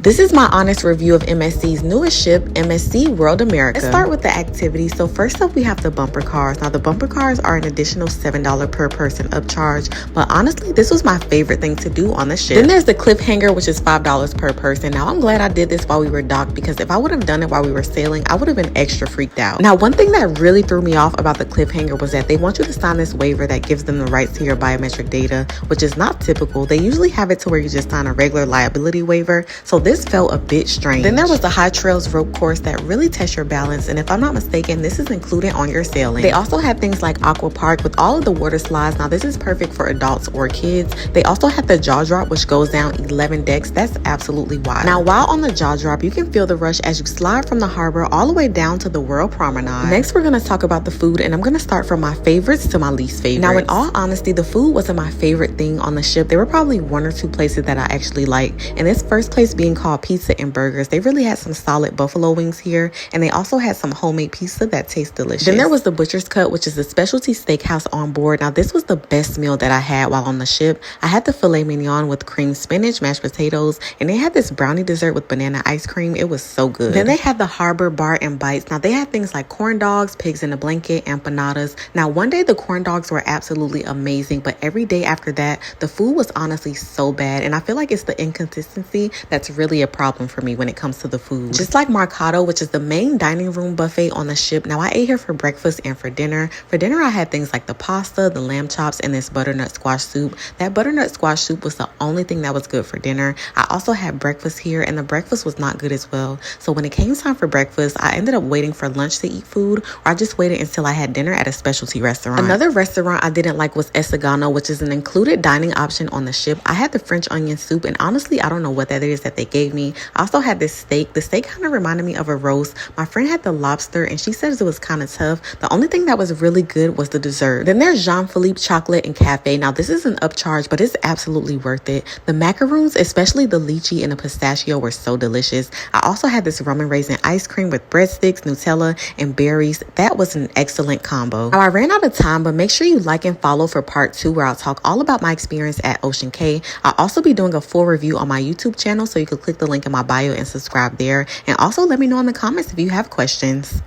This is my honest review of MSC's newest ship, MSC World America. Let's start with the activities. So first up, we have the bumper cars. Now the bumper cars are an additional $7 per person upcharge, but honestly, this was my favorite thing to do on the ship. Then there's the cliffhanger, which is $5 per person. Now I'm glad I did this while we were docked, because if I would have done it while we were sailing, I would have been extra freaked out. Now one thing that really threw me off about the cliffhanger was that they want you to sign this waiver that gives them the rights to your biometric data, which is not typical. They usually have it to where you just sign a regular liability waiver, so this felt a bit strange. Then there was the High Trails rope course that really tests your balance, and if I'm not mistaken, this is included on your sailing. They also have things like Aqua Park with all of the water slides. Now this is perfect for adults or kids. They also have the jaw drop, which goes down 11 decks. That's absolutely wild. Now while on the jaw drop, you can feel the rush as you slide from the harbor all the way down to the World Promenade. Next, we're going to talk about the food, and I'm going to start from my favorites to my least favorites. Now in all honesty, the food wasn't my favorite thing on the ship. There were probably one or two places that I actually liked, and this first place being called Pizza and Burgers. They really had some solid buffalo wings here, and they also had some homemade pizza that tastes delicious. Then there was the Butcher's Cut, which is a specialty steakhouse on board. Now this was the best meal that I had while on the ship. I had the filet mignon with creamed spinach, mashed potatoes, and they had this brownie dessert with banana ice cream. It was so good. Then they had the Harbor Bar and Bites. Now they had things like corn dogs, pigs in a blanket, empanadas. Now one day the corn dogs were absolutely amazing, but every day after that, the food was honestly so bad, and I feel like it's the inconsistency that's really a problem for me when it comes to the food. Just like Marcato, which is the main dining room buffet on the ship, now I ate here for breakfast and for dinner. For dinner, I had things like the pasta, the lamb chops, and this butternut squash soup. That butternut squash soup was the only thing that was good for dinner. I also had breakfast here, and the breakfast was not good as well. So when it came time for breakfast, I ended up waiting for lunch to eat food, or I just waited until I had dinner at a specialty restaurant. Another restaurant I didn't like was Esagano, which is an included dining option on the ship. I had the French onion soup, and honestly, I don't know what that is that they gave me. I also had this steak. The steak kind of reminded me of a roast. My friend had the lobster, and she says it was kind of tough. The only thing that was really good was the dessert. Then there's Jean-Philippe Chocolate and Cafe. Now this is an upcharge, but it's absolutely worth it. The macaroons, especially the lychee and the pistachio, were so delicious. I also had this rum and raisin ice cream with breadsticks, Nutella, and berries. That was an excellent combo. Now I ran out of time, but make sure you like and follow for part 2, where I'll talk all about my experience at Ocean Cay. I'll also be doing a full review on my YouTube channel, so you can click the link in my bio and subscribe there. And also let me know in the comments if you have questions.